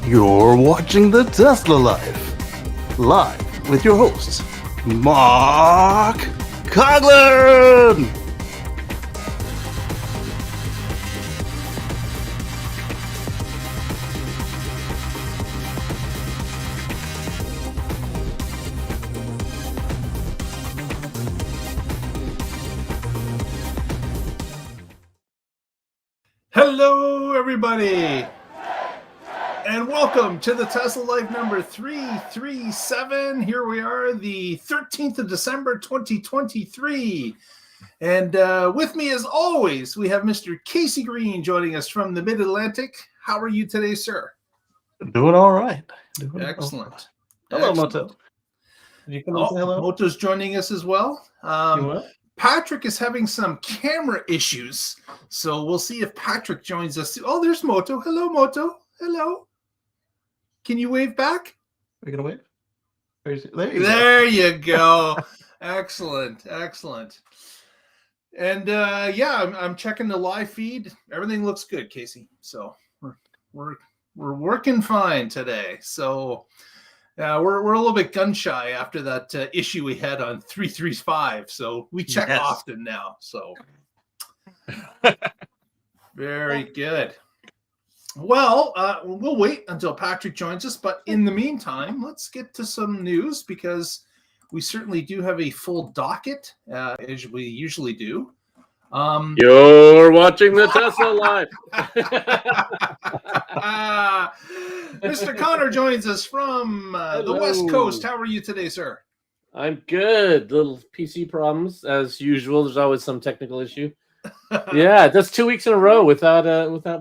You're watching the Tesla Live with your host, Mark Coughlin. Hello, everybody, and welcome to the Tesla Live number 337. Here we are, the 13th of December, 2023. And with me, as always, we have Mr. Casey Green joining us from the Mid-Atlantic. How are you today, sir? Doing all right. Excellent. Hello, Excellent. Moto. Did you come and say hello? Moto's joining us as well. Patrick is having some camera issues, so we'll see if Patrick joins us. Oh, there's Moto. Hello, Moto. Hello. Can you wave back? Are you going to wave? There you go. Excellent. Excellent. And yeah, I'm checking the live feed. Everything looks good, Casey. So we're working fine today. So we're a little bit gun shy after that issue we had on 335. So we check often now. So very good. Well, we'll wait until Patrick joins us. But in the meantime, let's get to some news because we certainly do have a full docket, as we usually do. You're watching the Tesla Live. Mr. Connor joins us from the West Coast. How are you today, sir? I'm good. Little PC problems as usual. There's always some technical issue. Yeah, that's 2 weeks in a row without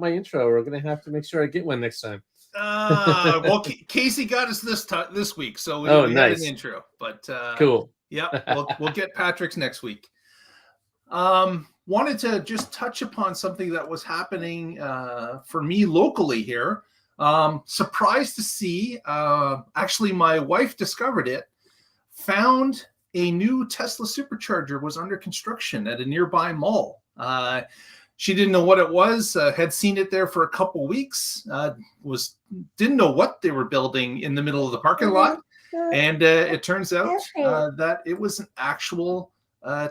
my intro. We're gonna have to make sure I get one next time. Well, Casey got us this week, so we had an intro. But cool. Yeah, we'll get Patrick's next week. Wanted to just touch upon something that was happening for me locally here. Surprised to see, actually my wife discovered it, found a new Tesla Supercharger was under construction at a nearby mall. She didn't know what it was, had seen it there for a couple weeks, didn't know what they were building in the middle of the parking lot. And it turns out that it was an actual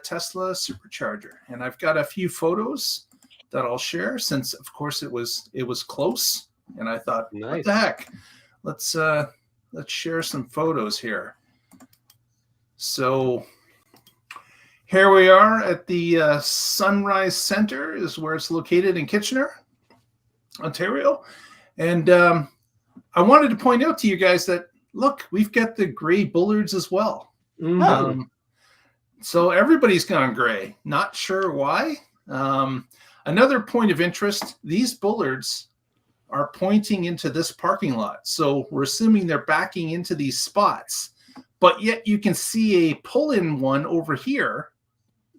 Tesla Supercharger. And I've got a few photos that I'll share since, of course, it was close. And I thought, what the heck? Let's share some photos here. So here we are at the Sunrise Center is where it's located in Kitchener, Ontario. And I wanted to point out to you guys that, look, we've got the gray bullards as well. Mm-hmm. So everybody's gone gray. Not sure why. Another point of interest, these bullards are pointing into this parking lot. So we're assuming they're backing into these spots. But yet you can see a pull-in one over here.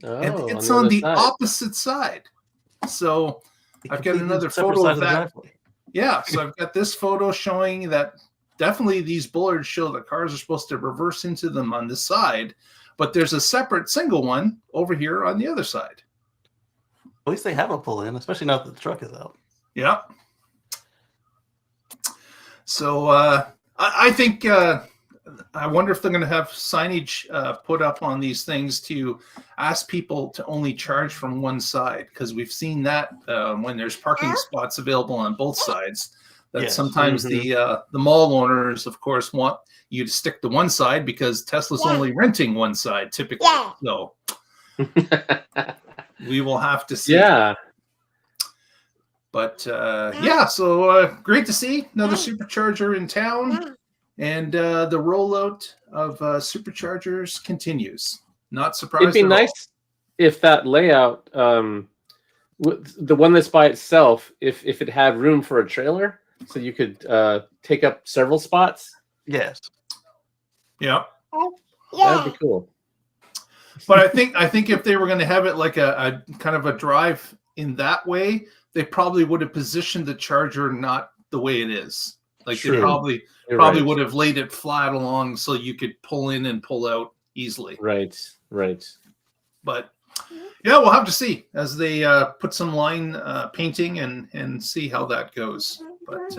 And it's on the opposite side. So I've got another photo of that. Yeah, so I've got this photo showing that definitely these bullards show that cars are supposed to reverse into them on this side. But there's a separate single one over here on the other side. At least they have a pull-in, especially now that the truck is out. Yeah. So I think I wonder if they're going to have signage put up on these things to ask people to only charge from one side, because we've seen that when there's parking spots available on both sides. That sometimes the mall owners, of course, want you to stick to one side because Tesla's only renting one side typically. So we will have to see. Yeah. But yeah, so great to see another supercharger in town, and the rollout of superchargers continues. Not surprised. It'd be nice if that layout, the one that's by itself, if it had room for a trailer, so you could take up several spots. Yes. Yeah. That'd be cool. But I think if they were going to have it like a kind of a drive in that way, they probably would have positioned the charger not the way it is. Like they probably would have laid it flat along so you could pull in and pull out easily. Right. But yeah, we'll have to see as they put some line painting and see how that goes. But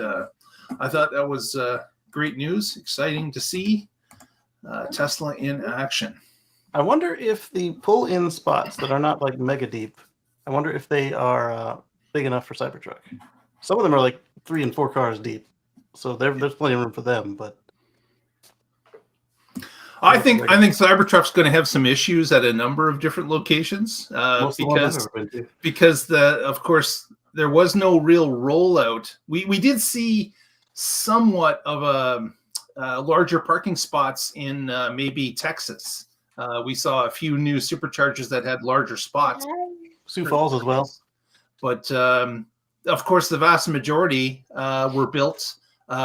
I thought that was great news. Exciting to see Tesla in action. I wonder if the pull-in spots that are not like mega deep, I wonder if they are big enough for Cybertruck. Some of them are like 3 and 4 cars deep, so there's plenty of room for them. But I think Cybertruck's going to have some issues at a number of different locations because of course there was no real rollout. We did see somewhat of a larger parking spots in maybe Texas. We saw a few new superchargers that had larger spots. Sioux Falls as well. But of course, the vast majority were built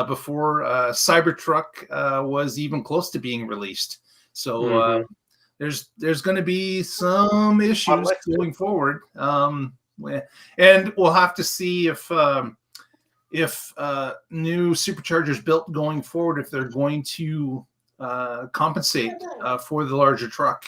before Cybertruck was even close to being released. So there's going to be some issues going forward, and we'll have to see if new superchargers built going forward, if they're going to compensate for the larger truck.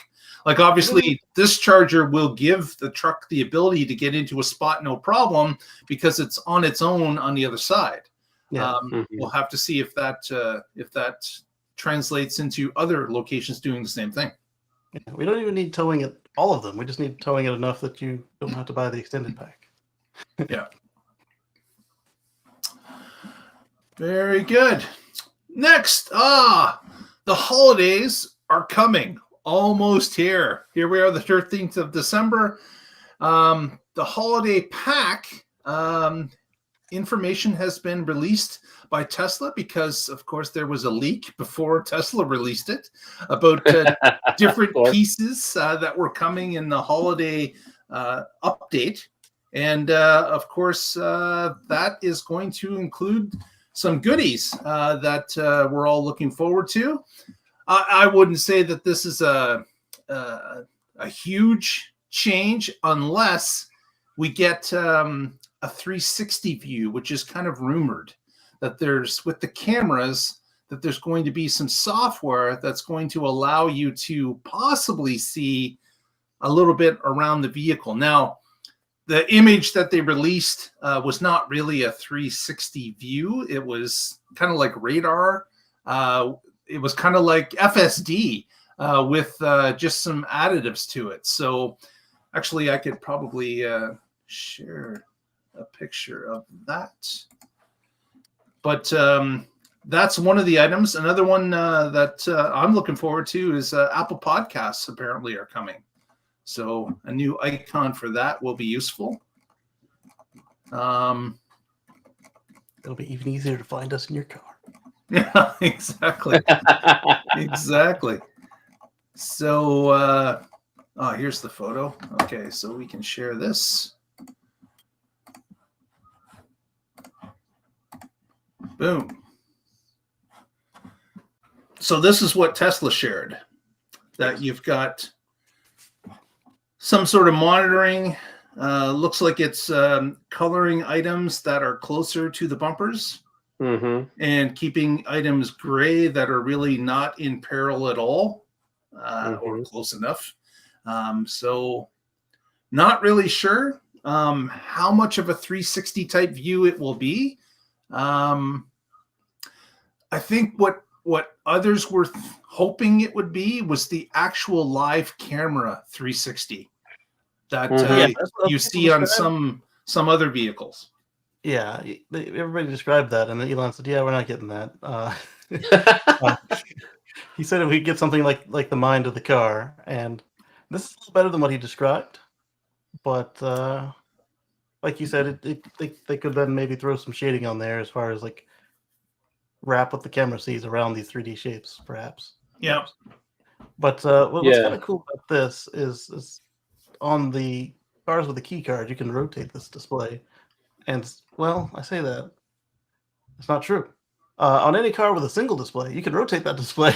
Like obviously this charger will give the truck the ability to get into a spot no problem because it's on its own on the other side. Yeah. We'll have to see if that translates into other locations doing the same thing. Yeah, we don't even need towing it, all of them. We just need towing it enough that you don't have to buy the extended pack. Yeah. Very good. Next, the holidays are coming. Almost here. Here we are, the 13th of December. The holiday pack information has been released by Tesla because, of course, there was a leak before Tesla released it about different pieces that were coming in the holiday update. And, of course, that is going to include some goodies that we're all looking forward to. I wouldn't say that this is a huge change unless we get a 360 view, which is kind of rumored that there's with the cameras that there's going to be some software that's going to allow you to possibly see a little bit around the vehicle. Now, the image that they released was not really a 360 view. It was kind of like radar. It was kind of like FSD with just some additives to it. So actually, I could probably share a picture of that. But that's one of the items. Another one that I'm looking forward to is Apple Podcasts apparently are coming. So a new icon for that will be useful. It'll be even easier to find us in your car. Yeah, exactly. Exactly. So, here's the photo. Okay, so we can share this. Boom. So this is what Tesla shared, that you've got some sort of monitoring. Looks like it's coloring items that are closer to the bumpers. And keeping items gray that are really not in peril at all or close enough. So not really sure how much of a 360 type view it will be. I think what others were hoping it would be was the actual live camera 360 that you see on some other vehicles. Yeah, everybody described that, and then Elon said, "Yeah, we're not getting that." He said if we get something like the mind of the car, and this is better than what he described. But like you said, they could then maybe throw some shading on there as far as like wrap what the camera sees around these 3D shapes, perhaps. Yeah. But what's kind of cool about this is on the cars with the key card, you can rotate this display. And, well, I say that. It's not true. On any car with a single display, you can rotate that display.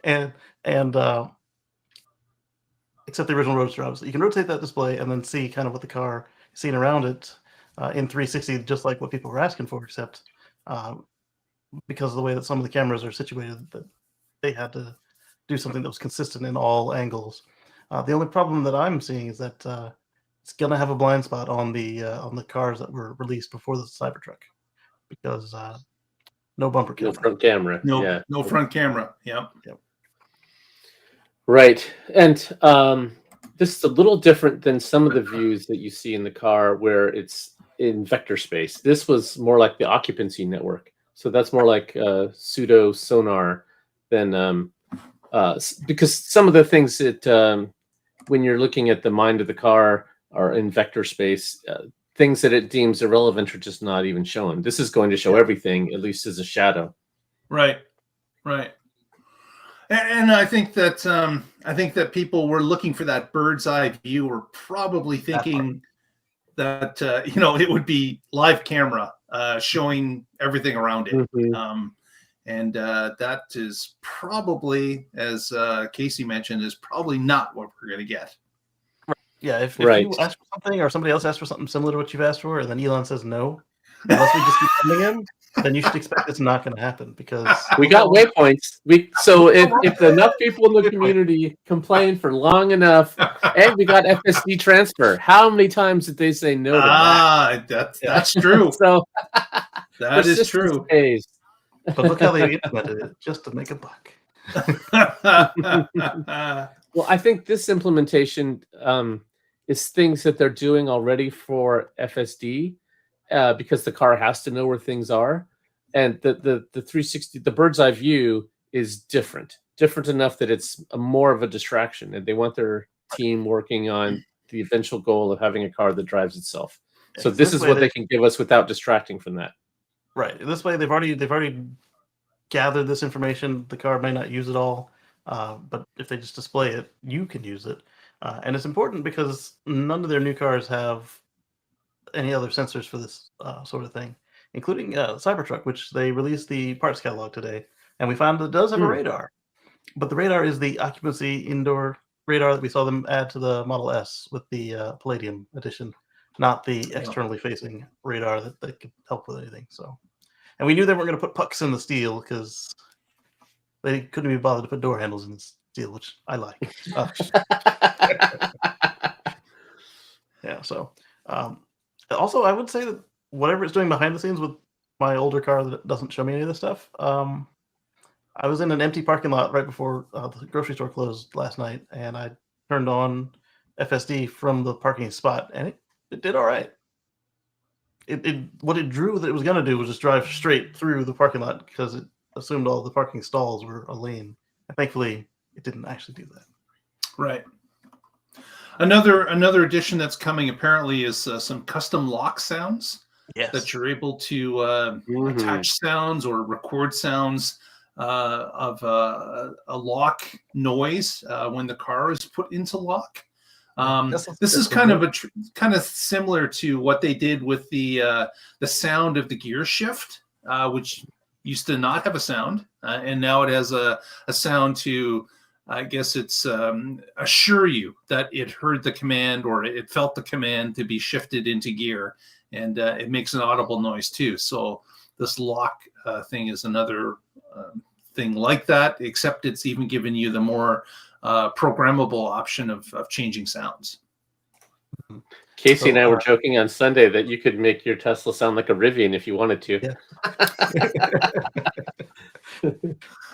and except the original Roadster, obviously. You can rotate that display and then see kind of what the car is seeing around it in 360, just like what people were asking for, except because of the way that some of the cameras are situated, that they had to do something that was consistent in all angles. The only problem that I'm seeing is that it's going to have a blind spot on the cars that were released before the Cybertruck, because no bumper No camera. front camera. No, Yeah. no front camera. Yep. Right. And this is a little different than some of the views that you see in the car where it's in vector space. This was more like the occupancy network. So that's more like pseudo sonar than because some of the things that when you're looking at the mind of the car are in vector space, things that it deems irrelevant are just not even shown. This is going to show everything, at least as a shadow. Right. Right. And I think that people were looking for that bird's eye view, or probably thinking that it would be live camera showing everything around it. Mm-hmm. And that is probably, as Casey mentioned, is probably not what we're going to get. Yeah, if you ask for something or somebody else asks for something similar to what you've asked for, and then Elon says no, unless we just keep sending in, then you should expect it's not going to happen, because we got waypoints. So if enough people in the community complain for long enough, and we got FSD transfer, how many times did they say no to that? That's true. So that is true. But look how they implemented it, just to make a buck. Well, I think this implementation is things that they're doing already for FSD, because the car has to know where things are, and the 360, the bird's eye view is different enough that it's more of a distraction, and they want their team working on the eventual goal of having a car that drives itself. So this is what they can give us without distracting from that. Right. This way, they've already gathered this information. The car may not use it all, but if they just display it, you can use it. And it's important because none of their new cars have any other sensors for this sort of thing, including Cybertruck, which they released the parts catalog today. And we found that it does have a radar. But the radar is the occupancy indoor radar that we saw them add to the Model S with the Palladium edition, not the externally facing radar that could help with anything. So, and we knew they weren't going to put pucks in the steel because they couldn't be bothered to put door handles in the steel, which I like. Yeah. So, also, I would say that whatever it's doing behind the scenes with my older car that doesn't show me any of this stuff. I was in an empty parking lot right before the grocery store closed last night, and I turned on FSD from the parking spot, and it did all right. What it drew that it was going to do was just drive straight through the parking lot because it assumed all the parking stalls were a lane. And thankfully, it didn't actually do that. Right. Another addition that's coming apparently is some custom lock sounds. Yes. That you're able to attach sounds or record sounds of a lock noise when the car is put into lock. This is kind of similar to what they did with the sound of the gear shift, which used to not have a sound, and now it has a sound to, I guess it's assure you that it heard the command or it felt the command to be shifted into gear, and it makes an audible noise too. So this lock thing is another thing like that, except it's even giving you the more programmable option of changing sounds. Casey and I were joking on Sunday that you could make your Tesla sound like a Rivian if you wanted to. Yeah.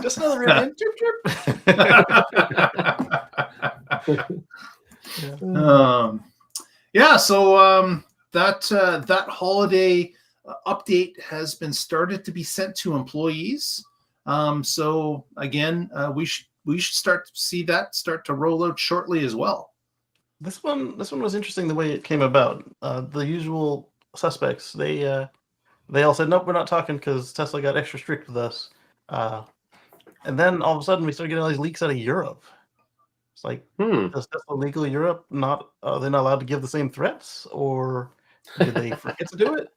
Just another Rivian. So that holiday update has been started to be sent to employees. So again, we should start to see that start to roll out shortly as well. This one was interesting the way it came about. The usual suspects, they all said, nope, we're not talking because Tesla got extra strict with us. And then all of a sudden we started getting all these leaks out of Europe. It's like, does Tesla legal Europe are they not allowed to give the same threats, or did they forget to do it?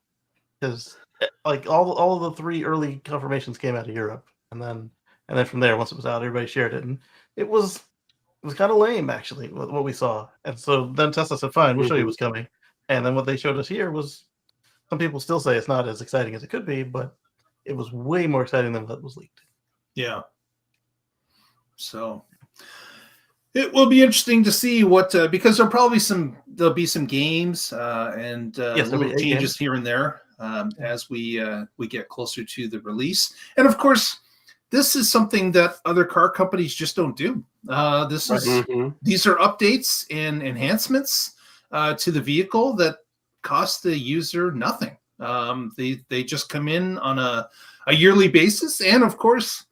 Because like all of the 3 early confirmations came out of Europe, and then from there, once it was out, everybody shared it, and it was kind of lame actually what we saw. And so then Tesla said, fine, we'll show you what's coming. And then what they showed us here was, some people still say it's not as exciting as it could be, but it was way more exciting than what was leaked. Yeah. So it will be interesting to see what, because there'll be some games and little changes here and there. as we get closer to the release. And of course, this is something that other car companies just don't do. These are updates and enhancements to the vehicle that cost the user nothing. They just come in on a yearly basis, and of course,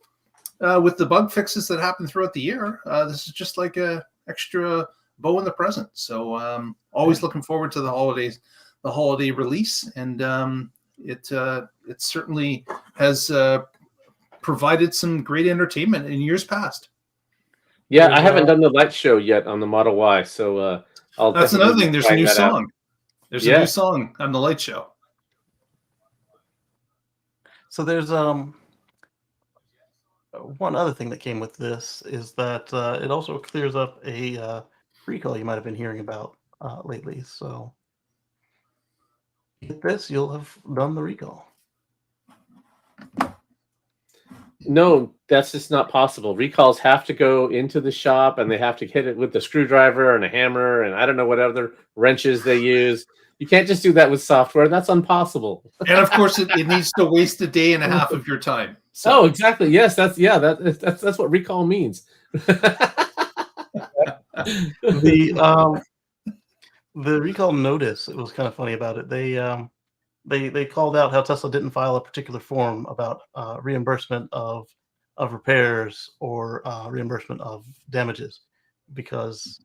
with the bug fixes that happen throughout the year, this is just like a extra bow in the present. So always looking forward to the holiday release, and it certainly has provided some great entertainment in years past. Yeah, I haven't done the light show yet on the Model Y, so that's another thing. There's a new song. Out. There's a new song on the light show. So there's one other thing that came with this is that it also clears up a recall you might have been hearing about lately. So get this, you'll have done the recall. No, that's just not possible. Recalls have to go into the shop, and they have to hit it with a screwdriver and a hammer, and I don't know what other wrenches they use. You can't just do that with software. That's impossible. And of course, it needs to waste a day and a half of your time. So. Oh, exactly. Yes, that's what recall means. The recall notice, it was kind of funny about it. They called out how Tesla didn't file a particular form about reimbursement of repairs or reimbursement of damages, because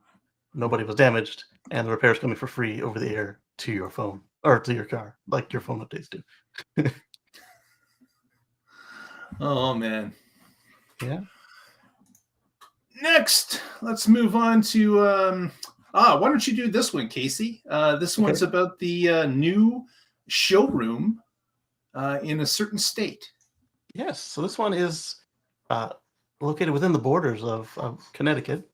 nobody was damaged and the repairs coming for free over the air to your phone or to your car, like your phone updates do. Oh man. Yeah. Next, let's move on to why don't you do this one, Casey? This one's about the new showroom in a certain state. Yes. So this one is located within the borders of Connecticut,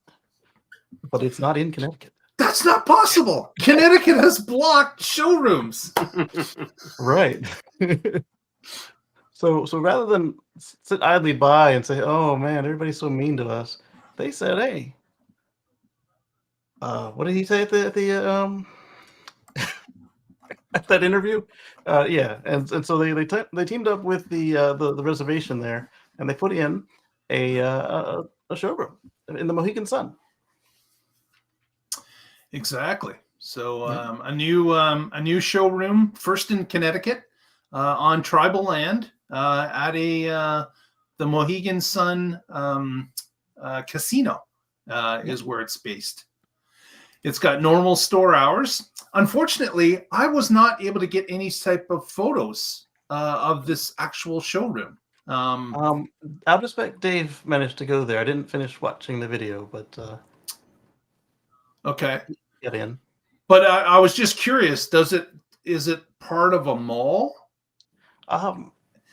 but it's not in Connecticut. That's not possible. Connecticut has blocked showrooms. Right. So rather than sit idly by and say, "Oh man, everybody's so mean to us," they said, "Hey, what did he say at the at that interview?" Yeah, and so they teamed up with the reservation there, and they put in a showroom in the Mohegan Sun. Exactly. So a new showroom, first in Connecticut, on tribal land, at the Mohegan Sun casino is where it's based. It's got normal store hours. Unfortunately, I was not able to get any type of photos of this actual showroom. Out of respect, Dave managed to go there. I didn't finish watching the video, but okay, get in. But I was just curious. Is it part of a mall?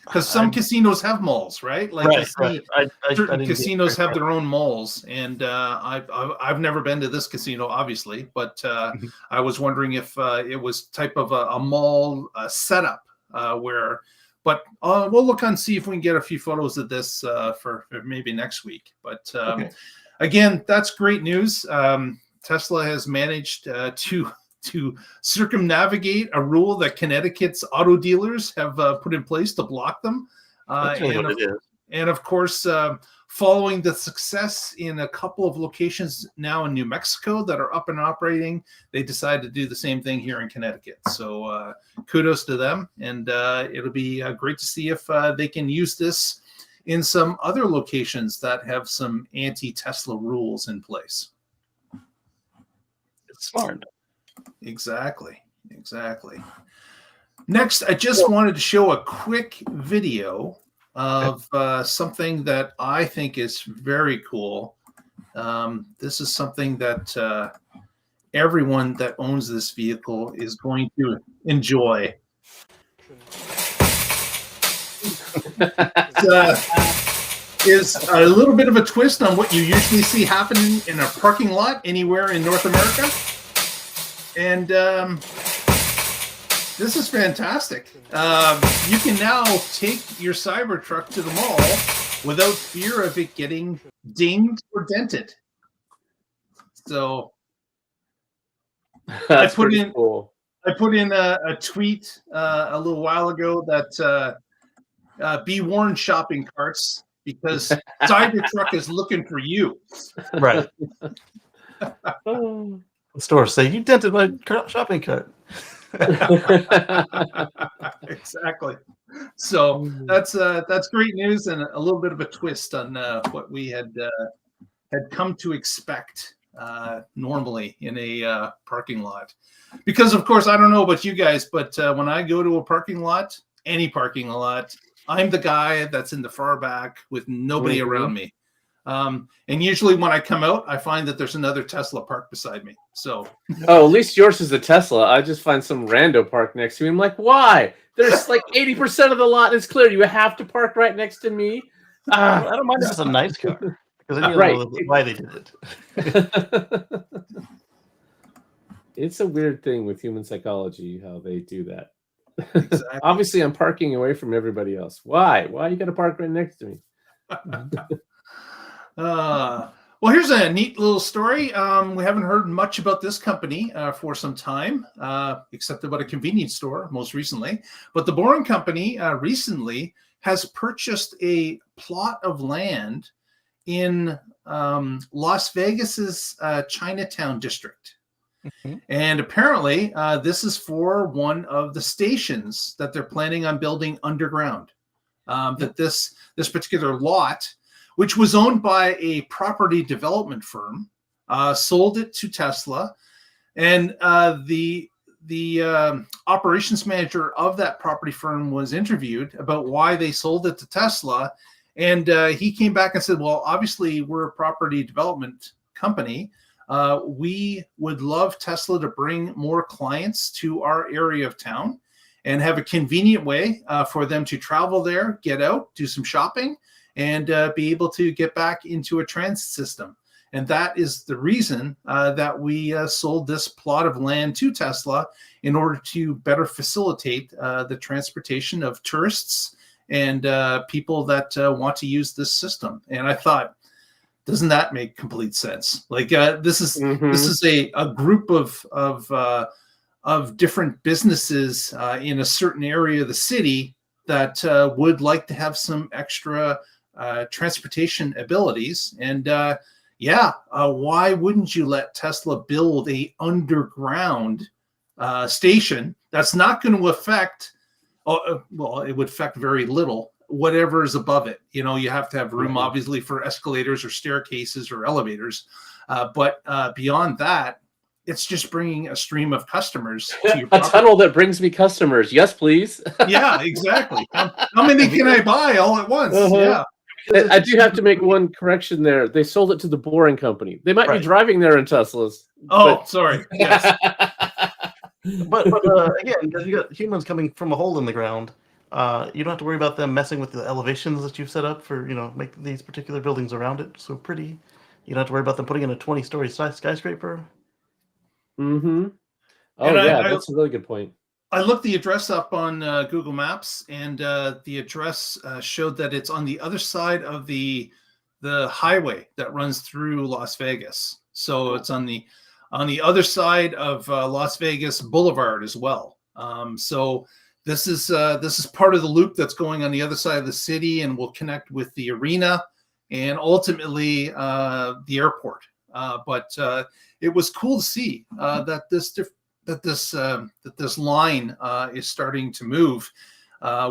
Because some casinos have malls, right? Like certain casinos have their own malls, and I've never been to this casino, obviously, but I was wondering if it was type of a mall setup where. But we'll look and see if we can get a few photos of this for maybe next week. But again, that's great news. Tesla has managed to circumnavigate a rule that Connecticut's auto dealers have put in place to block them. And of course, following the success in a couple of locations now in New Mexico that are up and operating, they decided to do the same thing here in Connecticut. So kudos to them. And it'll be great to see if they can use this in some other locations that have some anti-Tesla rules in place. It's smart. Exactly. Next, I just wanted to show a quick video of something that I think is very cool. This is something that everyone that owns this vehicle is going to enjoy. Is a little bit of a twist on what you usually see happening in a parking lot anywhere in North America. And this is fantastic. You can now take your Cybertruck to the mall without fear of it getting dinged or dented. So I put in. Cool. put in a tweet a little while ago that be warned, shopping carts, because Cybertruck is looking for you. Right. Oh. The store say you dented my shopping cart. Exactly. So that's great news and a little bit of a twist on what we had come to expect normally in a parking lot. Because of course, I don't know about you guys, but when I go to a parking lot, any parking lot, I'm the guy that's in the far back with nobody around me. And usually when I come out, I find that there's another Tesla parked beside me. So, oh, at least yours is a Tesla. I just find some rando parked next to me. I'm like, why? There's like 80% of the lot is clear. You have to park right next to me. I don't mind if it's a nice car, because then you Right. know why they did it. It's a weird thing with human psychology how they do that. exactly. Obviously, I'm parking away from everybody else. Why? Why you got to park right next to me? Well, here's a neat little story. We haven't heard much about this company for some time, except about a convenience store most recently. But the Boring Company recently has purchased a plot of land in Las Vegas's Chinatown district. Mhm. And apparently, this is for one of the stations that they're planning on building underground. That this particular lot, which was owned by a property development firm, sold it to Tesla, and the operations manager of that property firm was interviewed about why they sold it to Tesla, and he came back and said, "Well, obviously we're a property development company. We would love Tesla to bring more clients to our area of town and have a convenient way for them to travel there, get out, do some shopping, and be able to get back into a transit system." And that is the reason that we sold this plot of land to Tesla, in order to better facilitate the transportation of tourists and people that want to use this system. And I thought, doesn't that make complete sense? Like this is a group of different businesses in a certain area of the city that would like to have some extra transportation abilities. And why wouldn't you let Tesla build a underground station that's not going to affect, well, it would affect very little, whatever is above it. You know, you have to have room, obviously, for escalators or staircases or elevators. But beyond that, it's just bringing a stream of customers to your property. Tunnel that brings me customers. Yes, please. Yeah, exactly. How many can I buy all at once? Yeah. I do have to make one correction there. They sold it to the Boring Company. They might be driving there in Teslas. Oh, sorry. Yes. But again, because you got humans coming from a hole in the ground, you don't have to worry about them messing with the elevations that you've set up for, make these particular buildings around it so pretty. You don't have to worry about them putting in a 20-story skyscraper. Mm-hmm. Oh, And yeah, that's a really good point. I looked the address up on Google Maps, and the address showed that it's on the other side of the highway that runs through Las Vegas. So it's on the other side of Las Vegas Boulevard as well. So this is part of the loop that's going on the other side of the city, and will connect with the arena and ultimately the airport. But it was cool to see that this line is starting to move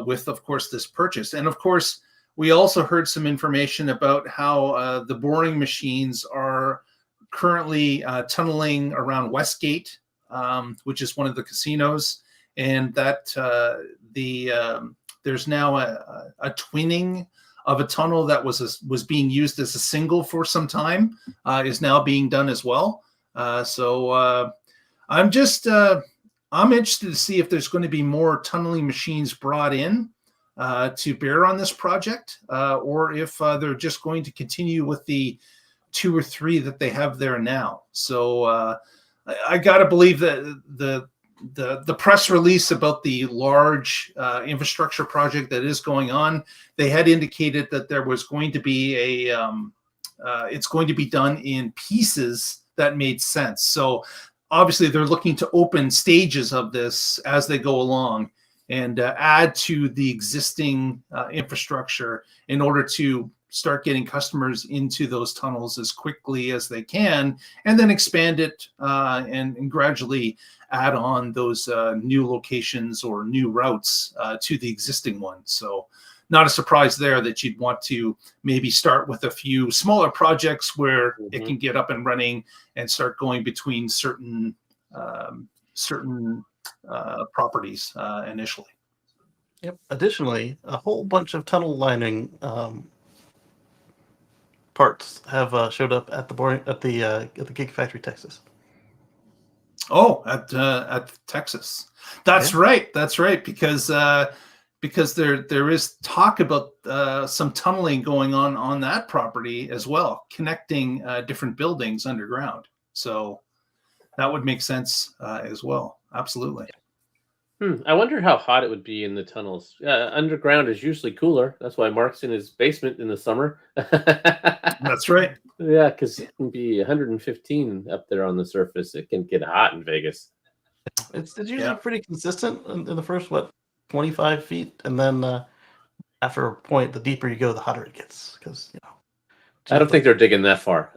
with, of course, this purchase. And of course, we also heard some information about how the boring machines are currently tunneling around Westgate, which is one of the casinos, and that there's now a twinning of a tunnel that was being used as a single for some time, is now being done as well. So I'm interested to see if there's going to be more tunneling machines brought in to bear on this project, or if they're just going to continue with the 2 or 3 that they have there now. So I got to believe that the press release about the large infrastructure project that is going on, they had indicated that there was going to be it's going to be done in pieces that made sense. So obviously they're looking to open stages of this as they go along and add to the existing infrastructure in order to start getting customers into those tunnels as quickly as they can, and then expand it and gradually add on those new locations or new routes to the existing ones. So not a surprise there that you'd want to maybe start with a few smaller projects where it can get up and running and start going between certain properties initially. Yep. Additionally, a whole bunch of tunnel lining parts have showed up at the Gigafactory Texas. Oh, at Texas. That's right. That's right. Because there is talk about some tunneling going on that property as well, connecting different buildings underground. So that would make sense as well. Absolutely. I wonder how hot it would be in the tunnels. Underground is usually cooler. That's why Mark's in his basement in the summer. That's right. Yeah, because it can be 115 up there on the surface. It can get hot in Vegas. It's usually pretty consistent in the first 25 feet, and then after a point, the deeper you go, the hotter it gets. Because I don't think they're digging that far.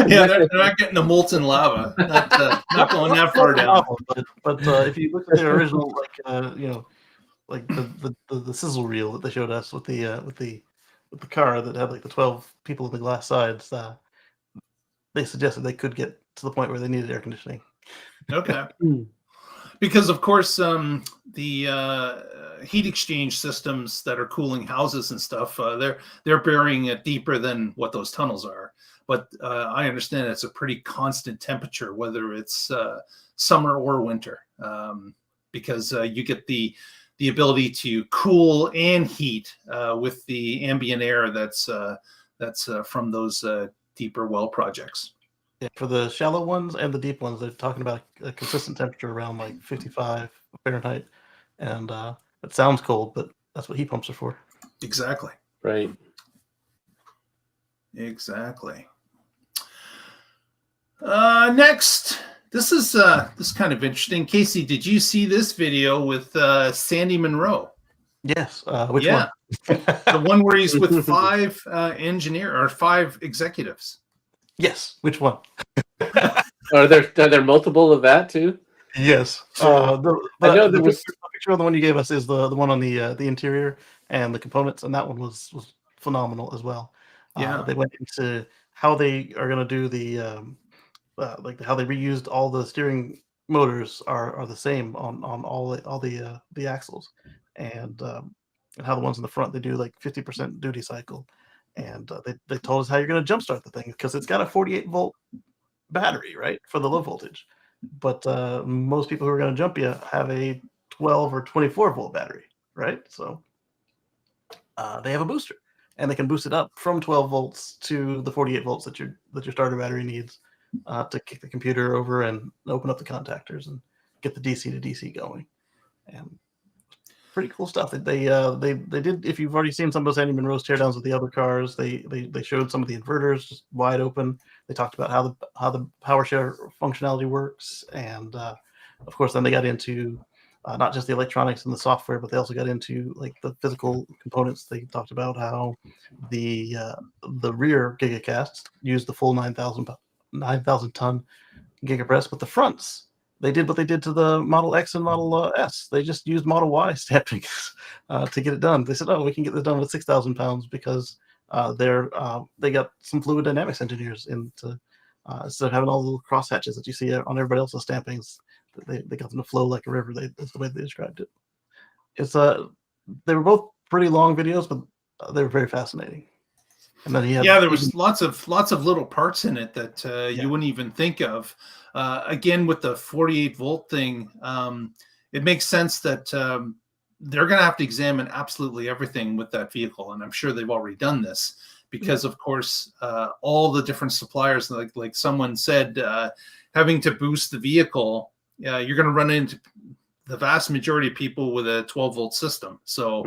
Yeah, they're not getting the molten lava. Not going that far down. But if you look at the original, like the sizzle reel that they showed us with the car that had like the 12 people in the glass sides, they suggested they could get to the point where they needed air conditioning. Okay. Because of course, the heat exchange systems that are cooling houses and stuff, they're burying it deeper than what those tunnels are. But I understand it's a pretty constant temperature, whether it's summer or winter, because you get the ability to cool and heat with the ambient air that's from those deeper well projects. Yeah, for the shallow ones and the deep ones, they're talking about a consistent temperature around like 55 Fahrenheit, and it sounds cold, but that's what heat pumps are for. Exactly. Right. Exactly. Next, this is kind of interesting. Casey, did you see this video with Sandy Monroe? Yes. Which one? The one where he's with five executives. Yes. Which one? Are there multiple of that too? Yes. I know the picture of the one you gave us is the one on the interior and the components, and that one was phenomenal as well. Yeah. They went into how they are going to do the how they reused all the steering motors are the same on all the axles, and how the ones in the front, they do like 50% duty cycle, and they told us how you're going to jumpstart the thing because it's got a 48-volt battery, right, for the low voltage, but most people who are going to jump you have a 12 or 24-volt battery, right? So they have a booster, and they can boost it up from 12 volts to the 48 volts that your starter battery needs to kick the computer over and open up the contactors and get the DC to DC going. And pretty cool stuff. They did. If you've already seen some of those Sandy Monroe's teardowns with the other cars, they showed some of the inverters just wide open. They talked about how the power share functionality works, and of course, then they got into not just the electronics and the software, but they also got into like the physical components. They talked about how the rear GigaCast used the full 9,000 ton gigapress, but the fronts, they did what they did to the Model X and Model S. They just used Model Y stamping to get it done. They said, "Oh, we can get this done with 6,000 pounds because they got some fluid dynamics engineers into instead of having all the little cross hatches that you see on everybody else's stampings, they got them to flow like a river." That's the way they described it. It's they were both pretty long videos, but they were very fascinating. And then there was lots of little parts in it that you wouldn't even think of. Again, with the 48-volt thing, it makes sense that they're going to have to examine absolutely everything with that vehicle, and I'm sure they've already done this because, of course, all the different suppliers, like someone said, having to boost the vehicle, you're going to run into the vast majority of people with a 12-volt system. So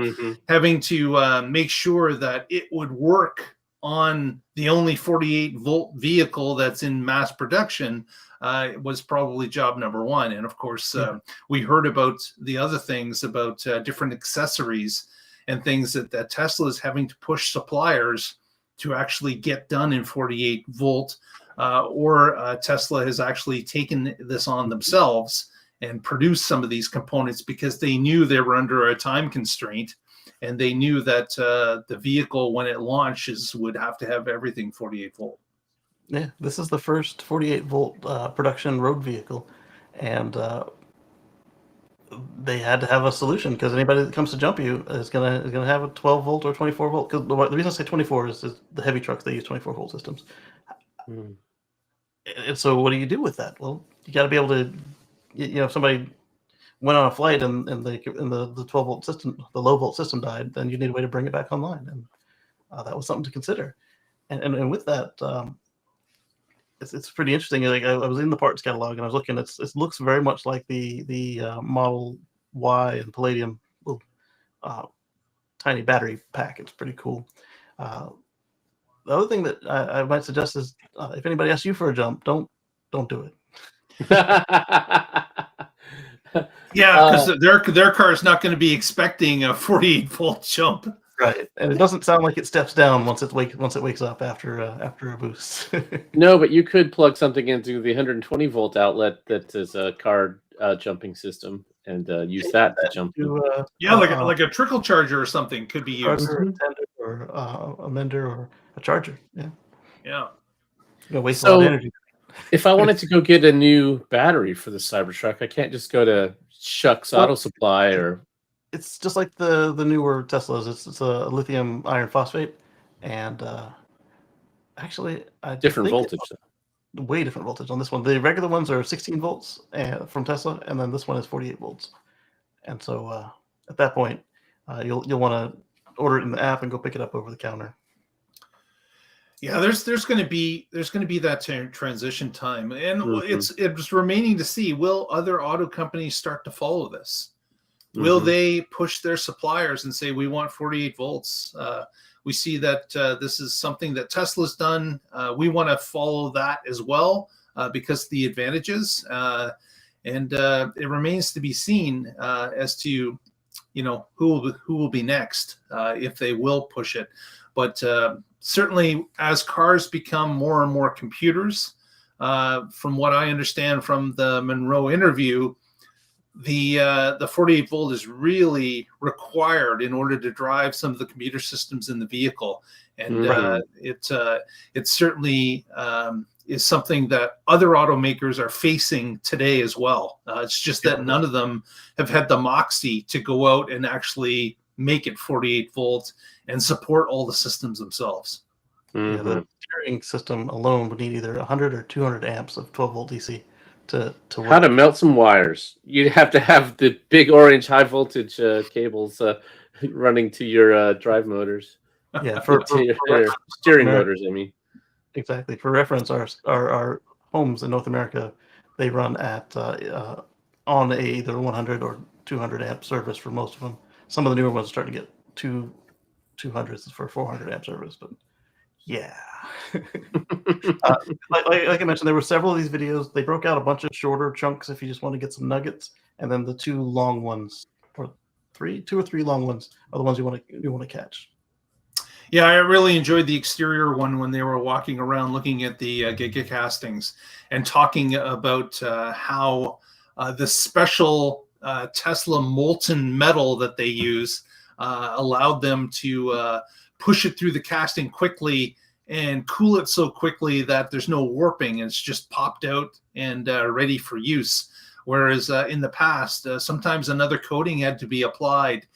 having to make sure that it would work on the only 48-volt vehicle that's in mass production was probably job number one. And of course, we heard about the other things about different accessories and things that Tesla is having to push suppliers to actually get done in 48-volt, or Tesla has actually taken this on themselves and produced some of these components because they knew they were under a time constraint, and they knew that the vehicle, when it launches, would have to have everything 48-volt. Yeah, this is the first 48-volt production road vehicle, and they had to have a solution because anybody that comes to jump you is gonna have a 12-volt or 24-volt. Because the reason I say 24 is the heavy trucks, they use 24-volt systems. And so what do you do with that? Well, you got to be able to, if somebody went on a flight and the 12-volt system, the low-volt system died, then you need a way to bring it back online, and that was something to consider. And with that, it's pretty interesting. Like I was in the parts catalog and I was looking. It looks very much like the Model Y and Palladium little tiny battery pack. It's pretty cool. The other thing that I might suggest is if anybody asks you for a jump, don't do it. Yeah, because their car is not going to be expecting a 48-volt jump. Right, and it doesn't sound like it steps down once it wakes up after a boost. No, but you could plug something into the 120-volt outlet that is a car jumping system and use that to jump. Like a trickle charger or something could be used. Or a mender or a charger. Yeah. Yeah. Waste a lot of energy. If I wanted to go get a new battery for the Cybertruck, I can't just go to Shuck's Auto Supply or. It's just like the newer Teslas. It's a lithium iron phosphate, and actually, different voltage. Way different voltage on this one. The regular ones are 16 volts from Tesla, and then this one is 48 volts. And so at that point, you'll want to order it in the app and go pick it up over the counter. Yeah, there's going to be that transition time, and it's remaining to see, will other auto companies start to follow this? Will they push their suppliers and say, we want 48 volts? We see that this is something that Tesla's done. We want to follow that as well because of the advantages. And it remains to be seen as to, who will be next if they will push it. But certainly as cars become more and more computers, from what I understand from the Monroe interview, the 48 volt is really required in order to drive some of the computer systems in the vehicle, and it certainly is something that other automakers are facing today as well. It's just that none of them have had the moxie to go out and actually make it 48 volt and support all the systems themselves. Yeah, the steering system alone would need either 100 or 200 amps of 12 volt DC. To work. How to melt some wires. You'd have to have the big orange high voltage cables running to your drive motors. Yeah, for steering motors, I mean. Exactly. For reference, our homes in North America, they run at on either 100 or 200 amp service for most of them. Some of the newer ones are starting to get 200s for 400 amp service, but yeah. Like I mentioned, there were several of these videos. They broke out a bunch of shorter chunks if you just want to get some nuggets, and then the two long ones, or two or three long ones, are the ones you want to catch. Yeah, I really enjoyed the exterior one when they were walking around looking at the Giga castings and talking about how the special Tesla molten metal that they use allowed them to push it through the casting quickly and cool it so quickly that there's no warping. It's just popped out and ready for use. Whereas in the past, sometimes another coating had to be applied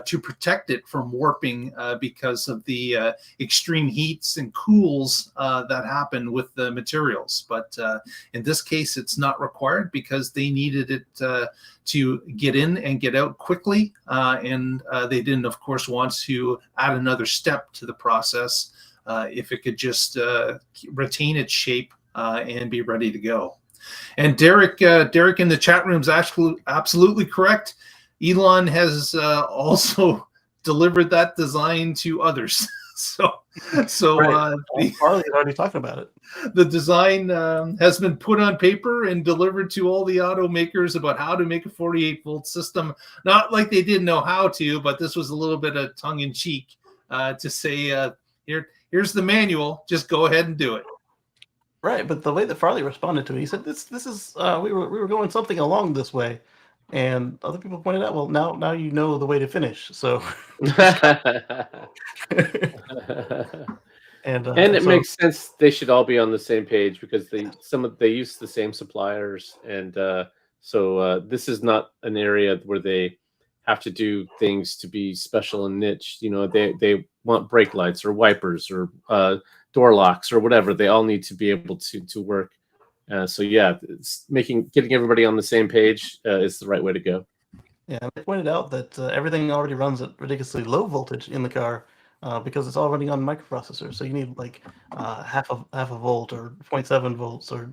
to protect it from warping because of the extreme heats and cools that happen with the materials. But in this case, it's not required because they needed it to get in and get out quickly. And they didn't, of course, want to add another step to the process if it could just retain its shape and be ready to go. And Derek in the chat room is absolutely correct. Elon has also delivered that design to others. So Right. Farley's already talking about it. the design has been put on paper and delivered to all the automakers about how to make a 48-volt system. Not like they didn't know how to, but this was a little bit of tongue-in-cheek to say, here's the manual. Just go ahead and do it. Right, but the way that Farley responded to it, he said, "This is we were going something along this way," and other people pointed out, "Well, now you know the way to finish." So, and it so, makes sense they should all be on the same page because they use the same suppliers, and so this is not an area where they have to do things to be special and niche. You know, they want brake lights or wipers or door locks or whatever. They all need to be able to work. So yeah, it's getting everybody on the same page is the right way to go. Yeah, and they pointed out that everything already runs at ridiculously low voltage in the car because it's all running on microprocessors. So you need like half a volt or 0.7 volts or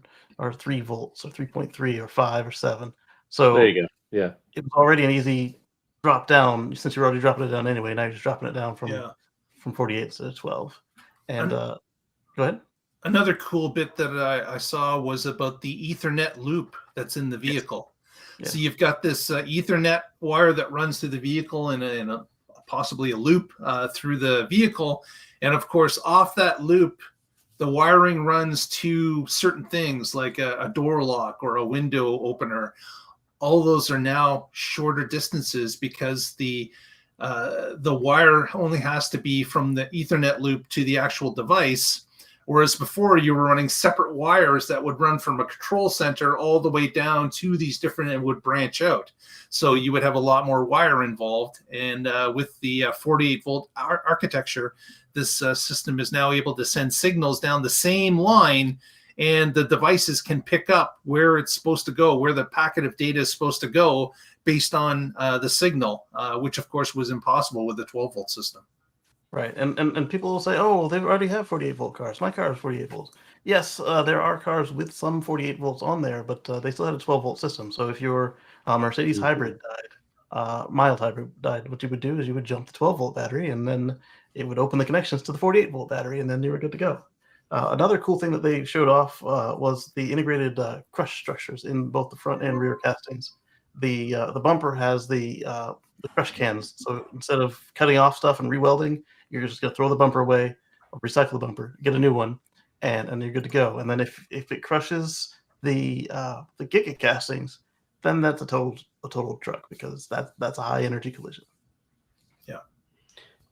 3 volts or 3.3 or 5 or 7. So there you go. Yeah, it was already an easy drop down since you're already dropping it down anyway. Now you're just dropping it down from 48 to 12. And go ahead. Another cool bit that I saw was about the Ethernet loop that's in the vehicle. Yes. So you've got this Ethernet wire that runs through the vehicle in a possibly a loop through the vehicle. And of course, off that loop, the wiring runs to certain things like a door lock or a window opener. All those are now shorter distances because the wire only has to be from the Ethernet loop to the actual device. Whereas before you were running separate wires that would run from a control center all the way down to these different and would branch out. So you would have a lot more wire involved. And with the 48-volt architecture, this system is now able to send signals down the same line, and the devices can pick up where it's supposed to go, where the packet of data is supposed to go based on the signal, which of course was impossible with the 12-volt system. Right, and people will say, "Oh, they already have 48-volt cars. My car is 48 volts." Yes, there are cars with some 48 volts on there, but they still had a 12-volt system. So if your Mercedes hybrid died, mild hybrid died, what you would do is you would jump the 12-volt battery, and then it would open the connections to the 48-volt battery, and then you were good to go. Another cool thing that they showed off was the integrated crush structures in both the front and rear castings. The bumper has the crush cans, so instead of cutting off stuff and rewelding, you're just going to throw the bumper away, or recycle the bumper, get a new one, and you're good to go. And then if it crushes the Giga castings, then that's a total truck because that's a high energy collision.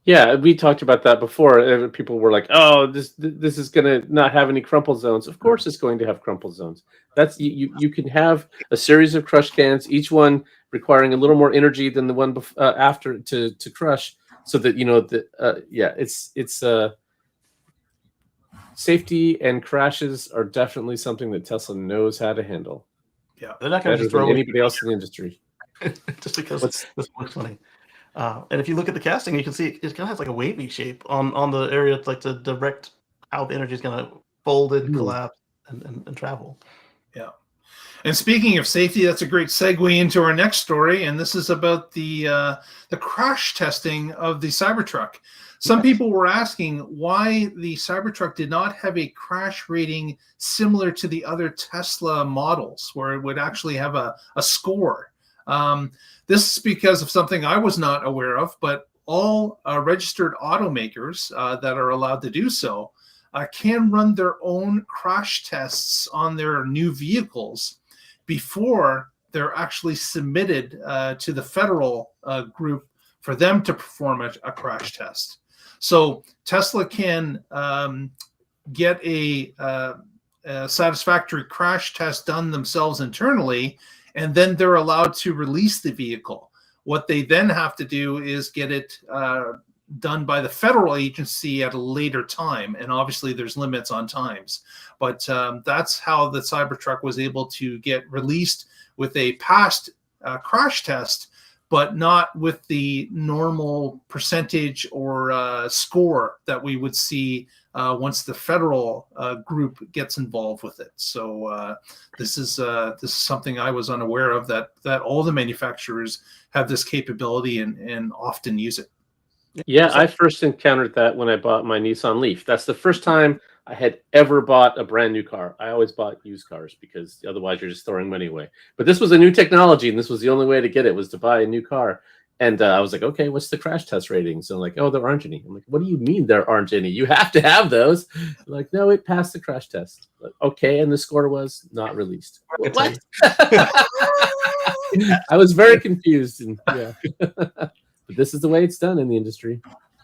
Yeah, we talked about that before. People were like, "Oh, this is going to not have any crumple zones." Of course, it's going to have crumple zones. That's you can have a series of crush cans, each one requiring a little more energy than the one after to crush, so that it's safety and crashes are definitely something that Tesla knows how to handle. Yeah, they're not going to just throw throw anybody else in the industry. just because this looks funny. And if you look at the casting, you can see it kind of has like a wavy shape on the area, like to direct how the energy is going to fold and collapse and travel. Yeah. And speaking of safety, that's a great segue into our next story, and this is about the crash testing of the Cybertruck. Some people were asking why the Cybertruck did not have a crash rating similar to the other Tesla models, where it would actually have a score. This is because of something I was not aware of, but all registered automakers that are allowed to do so can run their own crash tests on their new vehicles before they're actually submitted to the federal group for them to perform a crash test. So Tesla can get a satisfactory crash test done themselves internally, and then they're allowed to release the vehicle. What they then have to do is get it done by the federal agency at a later time. And obviously there's limits on times. But that's how the Cybertruck was able to get released with a past crash test, but not with the normal percentage or score that we would see once the federal group gets involved with it. So this is something I was unaware of, that all the manufacturers have this capability and often use it. Yeah, I first encountered that when I bought my Nissan Leaf. That's the first time I had ever bought a brand new car. I always bought used cars because otherwise you're just throwing money away. But this was a new technology, and this was the only way to get it was to buy a new car. And I was like, okay, what's the crash test ratings? And like, oh, there aren't any. I'm like, what do you mean there aren't any? You have to have those. I'm like, no, it passed the crash test. Like, okay, and the score was not released. What? I was very confused. And yeah. But this is the way it's done in the industry.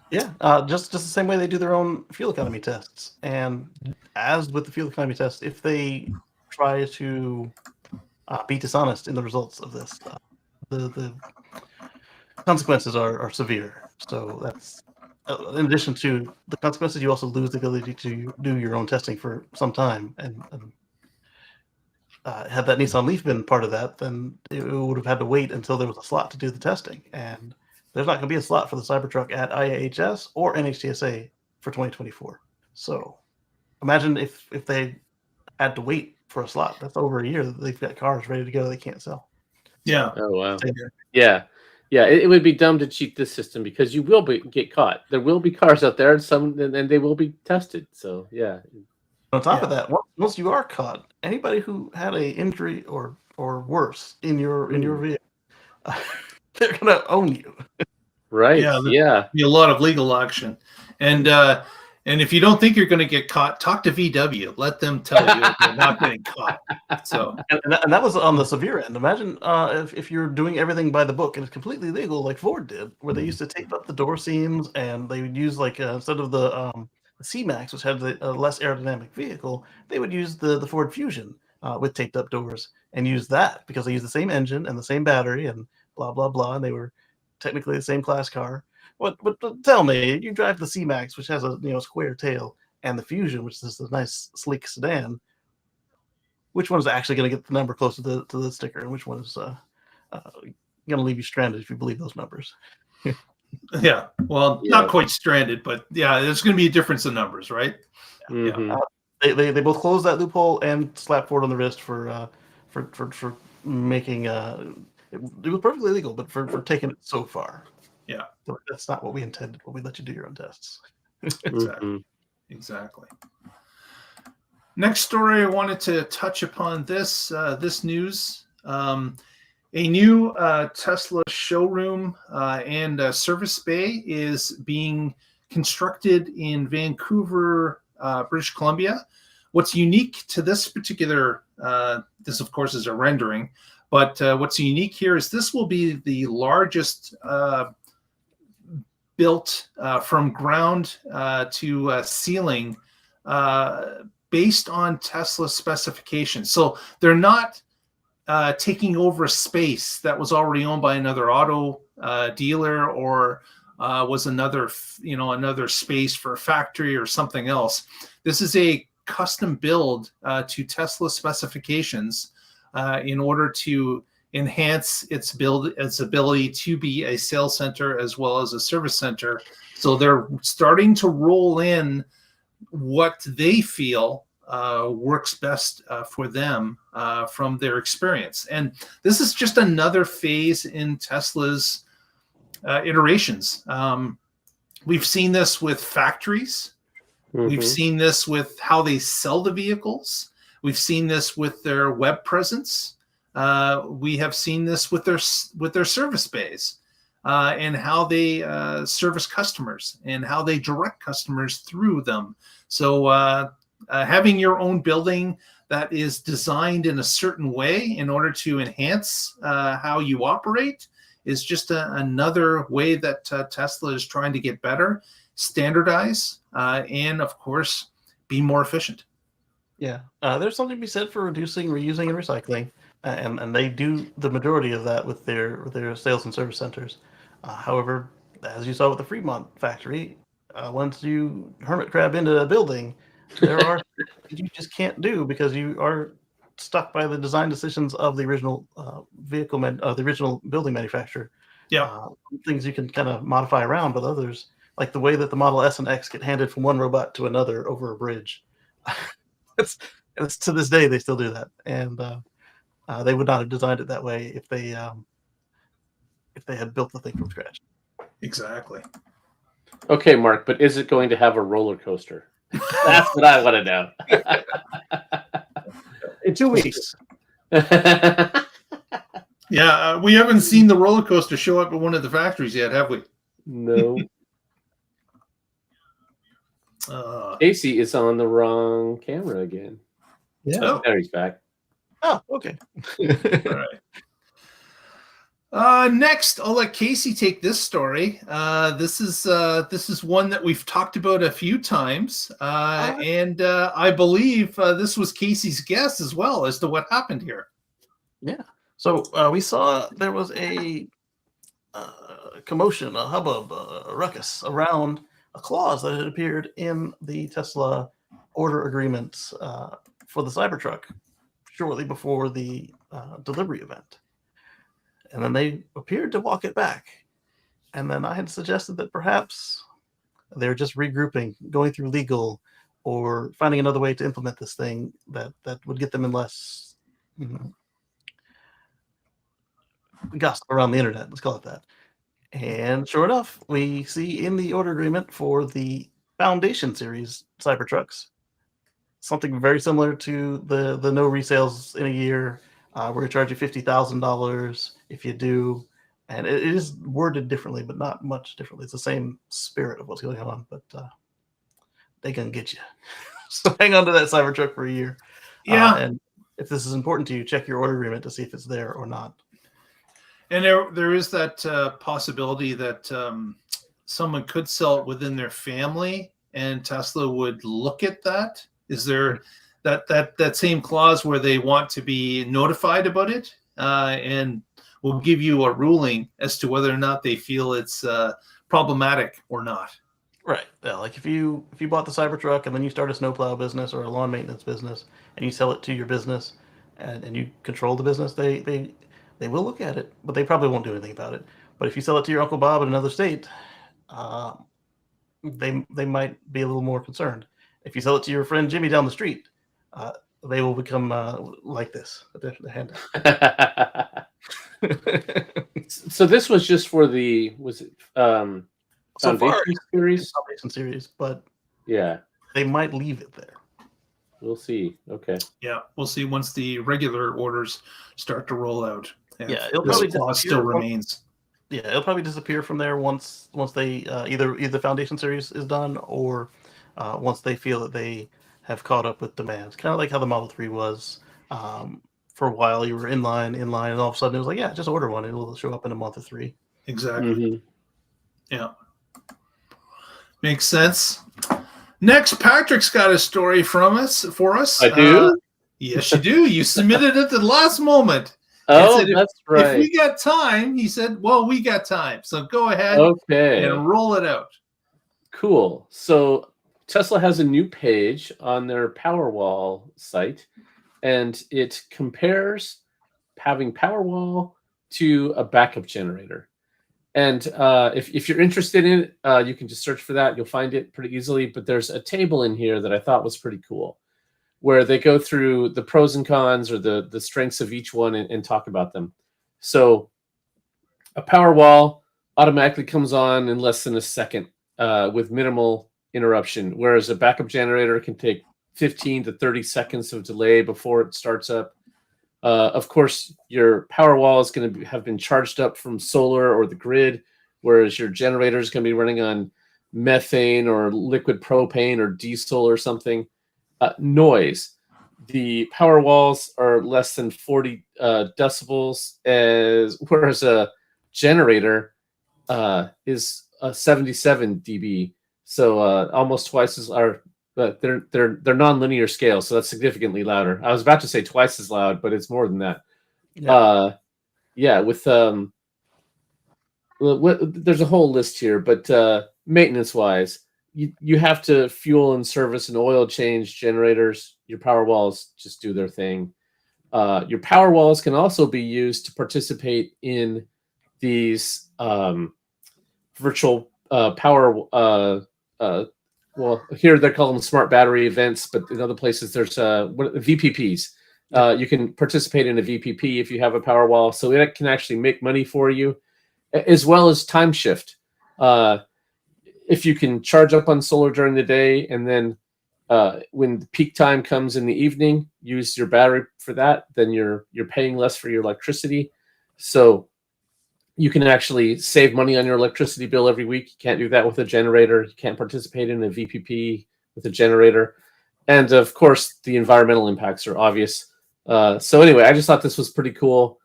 Yeah, just the same way they do their own fuel economy tests. And as with the fuel economy test, if they try to be dishonest in the results of this, the consequences are severe. So that's in addition to the consequences, you also lose the ability to do your own testing for some time. And had that Nissan Leaf been part of that, then it would have had to wait until there was a slot to do the testing. And there's not going to be a slot for the Cybertruck at IAHS or NHTSA for 2024. So imagine if they had to wait for a slot. That's over a year. They've got cars ready to go they can't sell. Yeah. Oh, wow. Yeah. Yeah, it would be dumb to cheat this system because you will get caught. There will be cars out there, and they will be tested. So, yeah. On top of that, once you are caught, anybody who had a injury or worse in your vehicle, they're gonna own you. Right. Yeah. Be a lot of legal action. And if you don't think you're going to get caught, talk to VW. Let them tell you if you're not getting caught. So, and that was on the severe end. Imagine if you're doing everything by the book and it's completely legal, like Ford did, where they used to tape up the door seams and they would use instead of the C-Max, which had a less aerodynamic vehicle, they would use the Ford Fusion with taped up doors and use that because they use the same engine and the same battery and blah blah blah, and they were technically the same class car. But tell me, you drive the C-Max, which has a square tail, and the Fusion, which is a nice sleek sedan. Which one is actually going to get the number closer to the sticker, and which one is going to leave you stranded if you believe those numbers? Yeah, well, not quite stranded, but yeah, there's going to be a difference in numbers, right? Mm-hmm. Yeah, they both closed that loophole and slapped Ford on the wrist for making it was perfectly legal, but for taking it so far. Yeah, that's not what we intended when we let you do your own tests. Exactly. Next story, I wanted to touch upon this news. A new Tesla showroom and service bay is being constructed in Vancouver, British Columbia. What's unique to this particular, this of course is a rendering, but what's unique here is this will be the largest built from ground to ceiling based on Tesla specifications. So they're not taking over a space that was already owned by another auto dealer or was another space for a factory or something else. This is a custom build to Tesla specifications in order to enhance its ability to be a sales center as well as a service center. So they're starting to roll in what they feel works best for them from their experience. And this is just another phase in Tesla's iterations. We've seen this with factories. Mm-hmm. We've seen this with how they sell the vehicles. We've seen this with their web presence. We have seen this with their service bays and how they service customers and how they direct customers through them. So having your own building that is designed in a certain way in order to enhance how you operate is just another way that Tesla is trying to get better, standardize, and of course, be more efficient. Yeah, there's something to be said for reducing, reusing, and recycling, and they do the majority of that with their sales and service centers. However, as you saw with the Fremont factory, once you hermit crab into a building, there are things you just can't do because you are stuck by the design decisions of the original the original building manufacturer. Yeah, things you can kind of modify around, but others, like the way that the Model S and X get handed from one robot to another over a bridge. It's to this day they still do that, and they would not have designed it that way if they had built the thing from scratch. Exactly. Okay, Mark, but is it going to have a roller coaster? That's what I want to know. In 2 weeks. Yeah, we haven't seen the roller coaster show up at one of the factories yet, have we? No. Casey is on the wrong camera again. Yeah. Oh. There he's back. Oh, okay. All right. Next, I'll let Casey take this story. This is one that we've talked about a few times, and I believe this was Casey's guess as well as to what happened here. Yeah. So we saw there was a commotion, a hubbub, a ruckus around a clause that had appeared in the Tesla order agreement for the Cybertruck shortly before the delivery event. And then they appeared to walk it back. And then I had suggested that perhaps they're just regrouping, going through legal, or finding another way to implement this thing that would get them in less gossip around the internet. Let's call it that. And sure enough, we see in the order agreement for the Foundation Series Cybertrucks something very similar to the no resales in a year. We're going to charge you $50,000 if you do. And it is worded differently, but not much differently. It's the same spirit of what's going on, but they can get you. So hang on to that Cybertruck for a year. Yeah. And if this is important to you, check your order agreement to see if it's there or not. And there is that possibility that someone could sell it within their family, and Tesla would look at that. Is there that same clause where they want to be notified about it, and will give you a ruling as to whether or not they feel it's problematic or not? Right. Yeah, like if you bought the Cybertruck and then you start a snowplow business or a lawn maintenance business and you sell it to your business and you control the business, they will look at it, but they probably won't do anything about it. But if you sell it to your Uncle Bob in another state, they might be a little more concerned. If you sell it to your friend Jimmy down the street, they will become like this. The hand. So this was just for the So far, Foundation series? Foundation Series, but Yeah, they might leave it there. we'll see. Okay. Yeah, we'll see once the regular orders start to roll out. Yeah, it'll this probably clause still remains. Yeah, it'll probably disappear from there once they either Foundation Series is done or once they feel that they have caught up with demands. Kind of like how the Model 3 was. For a while, you were in line, and all of a sudden it was like, yeah, just order one. It will show up in a month or 3. Exactly. Mm-hmm. Yeah. Makes sense. Next, Patrick's got a story for us. I do? Yes, you do. You submitted it at the last moment. Oh, Said, that's If right. we got time, he said, well, we got time. So go ahead Okay. and roll it out. Cool. So Tesla has a new page on their Powerwall site, and it compares having Powerwall to a backup generator. And if you're interested in it, you can just search for that. You'll find it pretty easily. But there's a table in here that I thought was pretty cool, where they go through the pros and cons or the strengths of each one and talk about them. So a Powerwall automatically comes on in less than a second with minimal interruption, whereas a backup generator can take 15 to 30 seconds of delay before it starts up. Of course, your Powerwall is going to have been charged up from solar or the grid, whereas your generator is going to be running on methane or liquid propane or diesel or something. Noise. The Powerwalls are less than 40 decibels, whereas a generator is 77 dB. So almost twice as loud. But they're non-linear scale, so that's significantly louder. I was about to say twice as loud, but it's more than that. Yeah, with there's a whole list here, but maintenance-wise, you have to fuel and service and oil change generators. Your Powerwalls just do their thing. Your Powerwalls can also be used to participate in these virtual power. Well, here they're calling them smart battery events, but in other places there's VPPs. You can participate in a VPP if you have a Powerwall, so it can actually make money for you, as well as time shift. if you can charge up on solar during the day, and then when the peak time comes in the evening, use your battery for that, then you're paying less for your electricity. So you can actually save money on your electricity bill every week. You can't do that with a generator. You can't participate in a VPP with a generator. And of course, the environmental impacts are obvious. So anyway, I just thought this was pretty cool.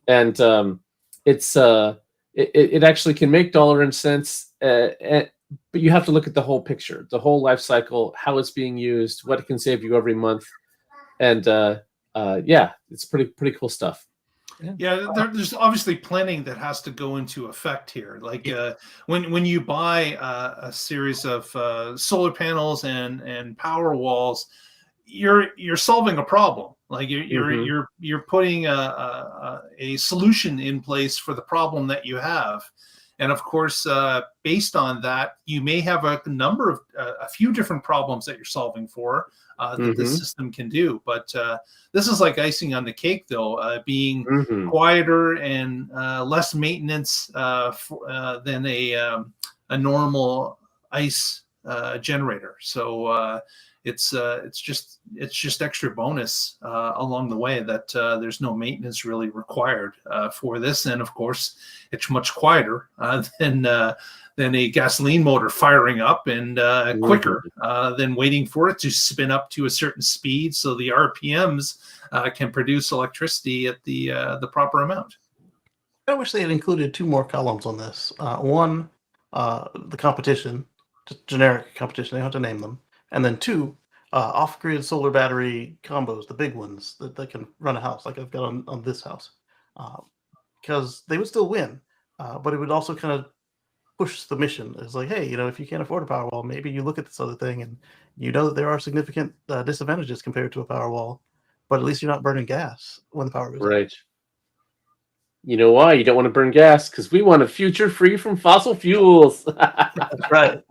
And it actually can make dollar and cents, but you have to look at the whole picture, the whole life cycle, how it's being used, what it can save you every month. And yeah, it's pretty cool stuff. Yeah, there's obviously planning that has to go into effect here. Like when you buy a series of solar panels and power walls, you're solving a problem. Like you're putting a solution in place for the problem that you have. And of course, based on that, you may have a few different problems that you're solving for that this system can do. But this is like icing on the cake, though, being quieter and less maintenance than a normal ICE generator. So it's just extra bonus along the way that there's no maintenance really required for this, and of course it's much quieter than a gasoline motor firing up, and quicker than waiting for it to spin up to a certain speed so the RPMs can produce electricity at the proper amount. I wish they had included 2 more columns on this. One, the competition, just generic competition, they don't have to name them. And then 2, off-grid solar battery combos, the big ones that can run a house like I've got on this house. Because they would still win, but it would also kind of push the mission. It's like, hey, if you can't afford a Powerwall, maybe you look at this other thing and you know that there are significant disadvantages compared to a Powerwall, but at least you're not burning gas when the power goes out. Right. You know why? You don't want to burn gas, because we want a future free from fossil fuels. That's right.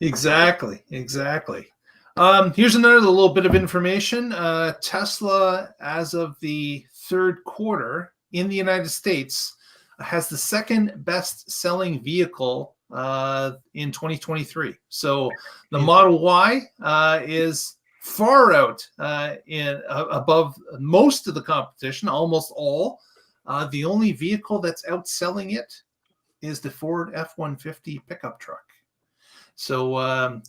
Exactly. Here's another little bit of information. Tesla, as of the 3rd quarter in the United States, has the 2nd best selling vehicle in 2023. So the Model Y is far out above most of the competition, almost all. The only vehicle that's outselling it is the Ford F-150 pickup truck. So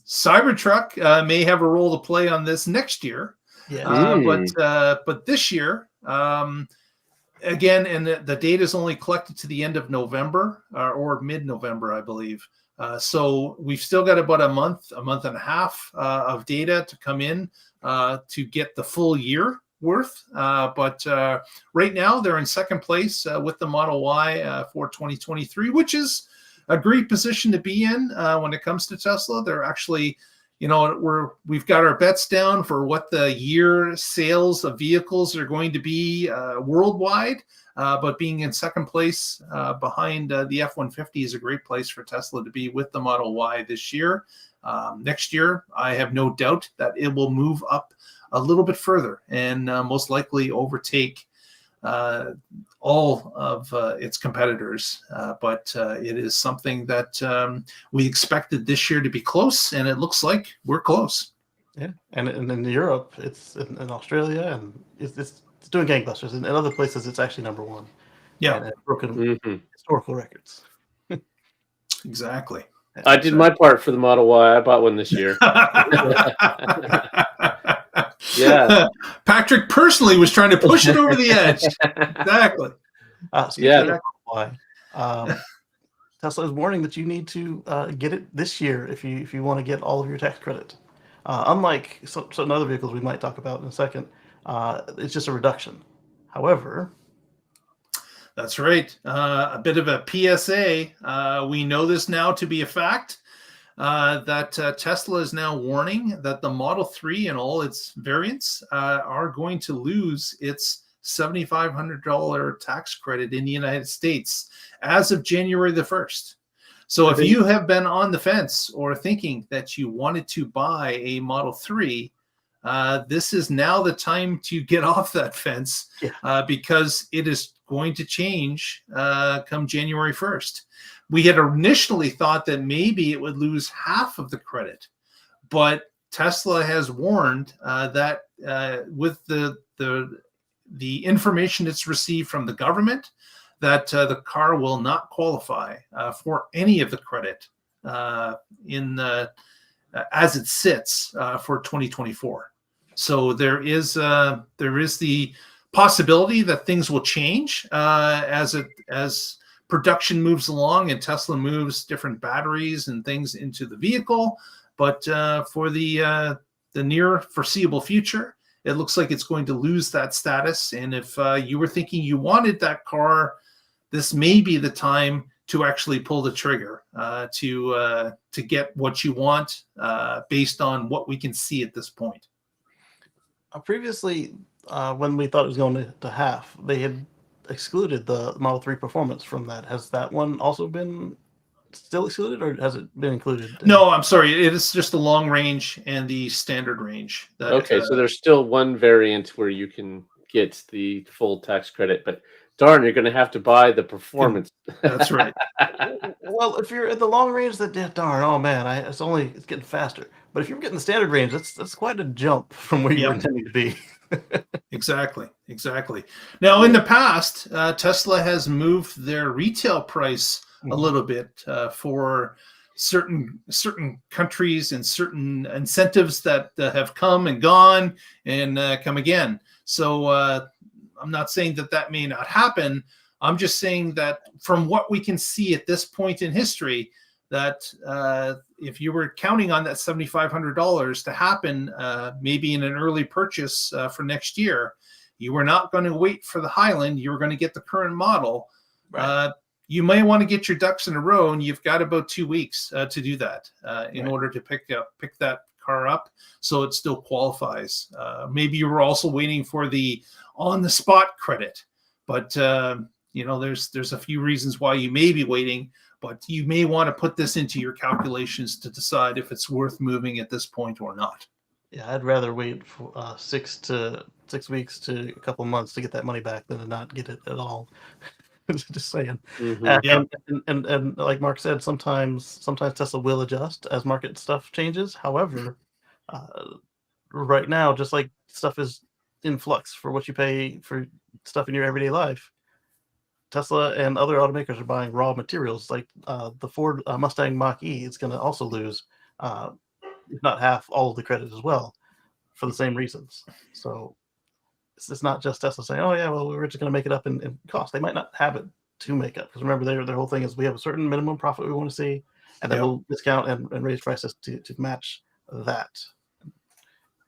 Cybertruck may have a role to play on this next year. But this year, again, and the data is only collected to the end of November or mid-November, I believe. So we've still got about a month and a half of data to come in to get the full year worth. But right now they're in 2nd place with the Model Y for 2023, which is a great position to be in when it comes to Tesla. They're actually, we've got our bets down for what the year sales of vehicles are going to be worldwide. But being in 2nd place behind the F-150 is a great place for Tesla to be with the Model Y this year. Next year, I have no doubt that it will move up a little bit further and most likely overtake all of its competitors. But it is something that we expected this year to be close, and it looks like we're close. Yeah, and in Europe, it's in Australia, and it's doing gangbusters. In other places, it's actually number 1. Yeah, and it's broken historical records. Exactly. I did my part for the Model Y. I bought one this year. Yeah. Patrick personally was trying to push it over the edge. Exactly. Why? Tesla is warning that you need to get it this year if you want to get all of your tax credit. Unlike certain other vehicles we might talk about in a second, it's just a reduction. However, that's right. A bit of a PSA. We know this now to be a fact. That Tesla is now warning that the Model 3 and all its variants are going to lose its $7,500 tax credit in the United States as of January the 1st. So if you have been on the fence or thinking that you wanted to buy a Model 3, this is now the time to get off that fence, because it is going to change come January 1st. We had initially thought that maybe it would lose half of the credit, but Tesla has warned that with the information it's received from the government, that the car will not qualify for any of the credit as it sits for 2024. So there is the possibility that things will change as production moves along and Tesla moves different batteries and things into the vehicle. But for the near foreseeable future, it looks like it's going to lose that status. And if you were thinking you wanted that car, this may be the time to actually pull the trigger to get what you want based on what we can see at this point. Previously, when we thought it was going to half, they had excluded the Model 3 performance from that. Has that one also been still excluded, or has it been included? No, I'm sorry. It is just the long range and the standard range. Okay, so there's still one variant where you can get the full tax credit, but darn, you're going to have to buy the performance. That's right. Well, if you're at the long range, darn, oh man, it's getting faster. But if you're getting the standard range, that's quite a jump from where you were intending to be. Exactly. Now, in the past, Tesla has moved their retail price a little bit for certain countries and certain incentives that have come and gone and come again. So I'm not saying that may not happen. I'm just saying that from what we can see at this point in history, that if you were counting on that $7,500 to happen, maybe in an early purchase for next year, you were not going to wait for the Highland. You were going to get the current model. Right. You may want to get your ducks in a row, and you've got about 2 weeks to do that in order to pick that car up, so it still qualifies. Maybe you were also waiting for the on-the-spot credit, but there's a few reasons why you may be waiting. But you may want to put this into your calculations to decide if it's worth moving at this point or not. Yeah, I'd rather wait for 6 weeks to a couple months to get that money back than to not get it at all. Just saying. Mm-hmm. And like Mark said, sometimes Tesla will adjust as market stuff changes. However, right now, just like stuff is in flux for what you pay for stuff in your everyday life, Tesla and other automakers are buying raw materials. Like the Ford Mustang Mach-E is going to also lose, if not half, all of the credit as well, for the same reasons. So it's not just Tesla saying, "Oh yeah, well we're just going to make it up in cost." They might not have it to make up, because remember their whole thing is we have a certain minimum profit we want to see, and then we'll discount and raise prices to match that.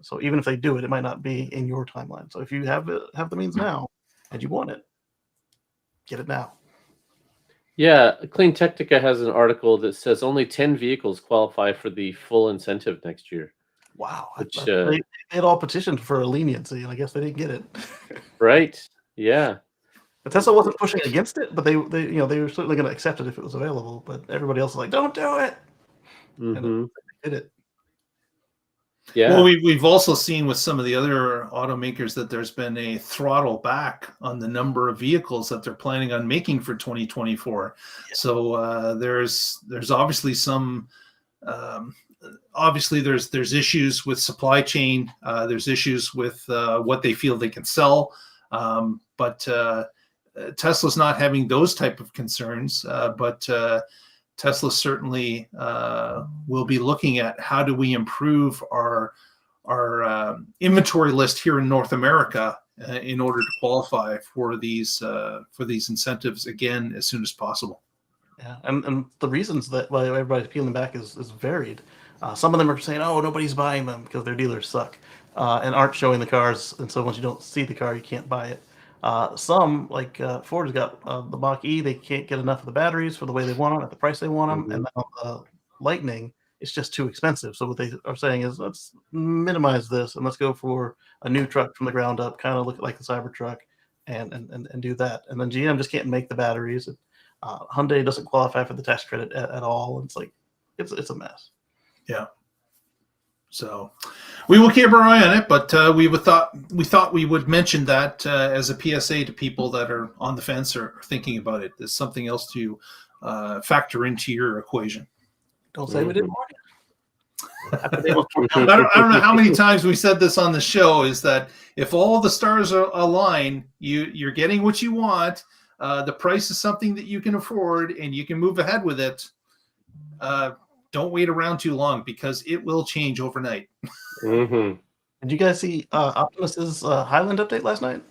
So even if they do it, it might not be in your timeline. So if you have the means now and you want it, get it now. Yeah, Clean Technica has an article that says only 10 vehicles qualify for the full incentive next year. Wow. They had all petitioned for a leniency, and I guess they didn't get it. Right. Yeah. But Tesla wasn't pushing against it, but they were certainly going to accept it if it was available. But everybody else was like, "Don't do it." Mm-hmm. And they did it. Yeah. Well, we've also seen with some of the other automakers that there's been a throttle back on the number of vehicles that they're planning on making for 2024. Yeah. So there's obviously some there's issues with supply chain. There's issues with what they feel they can sell. But Tesla's not having those type of concerns. But Tesla certainly will be looking at how do we improve our inventory list here in North America in order to qualify for these incentives again as soon as possible. Yeah, and the reasons that why everybody's peeling back is varied. Some of them are saying, "Oh, nobody's buying them because their dealers suck and aren't showing the cars, and so once you don't see the car, you can't buy it." Some, like Ford, has got the Mach-E. They can't get enough of the batteries for the way they want them at the price they want them, and on the Lightning, it's just too expensive. So what they are saying is, let's minimize this and let's go for a new truck from the ground up, kind of look like the Cybertruck, and do that. And then GM just can't make the batteries. Hyundai doesn't qualify for the tax credit at all. It's like it's a mess. Yeah. So we will keep our eye on it, but we thought we would mention that as a PSA to people that are on the fence or thinking about it. There's something else to factor into your equation. Don't say we didn't warn you. I don't know how many times we said this on the show, is that if all the stars are align, you're getting what you want. The price is something that you can afford and you can move ahead with it. Don't wait around too long because it will change overnight. Mm-hmm. Did you guys see Optimus's Highland update last night?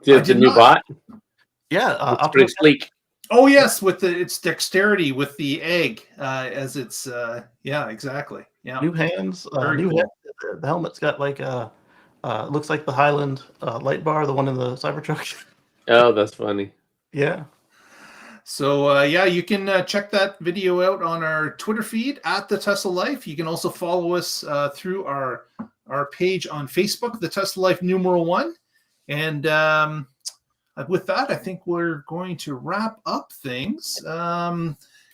The new bot? Yeah, It's pretty Optimus. sleek. Oh yes, with its dexterity with the egg as its yeah, exactly. Yeah. New hands. Very New cool. head. The helmet's got like looks like the Highland light bar, the one in the Cybertruck. Oh, that's funny. Yeah. So yeah, you can check that video out on our Twitter feed at the Tesla Life. You can also follow us through our page on Facebook, the Tesla Life #1. And with that, I think we're going to wrap up things.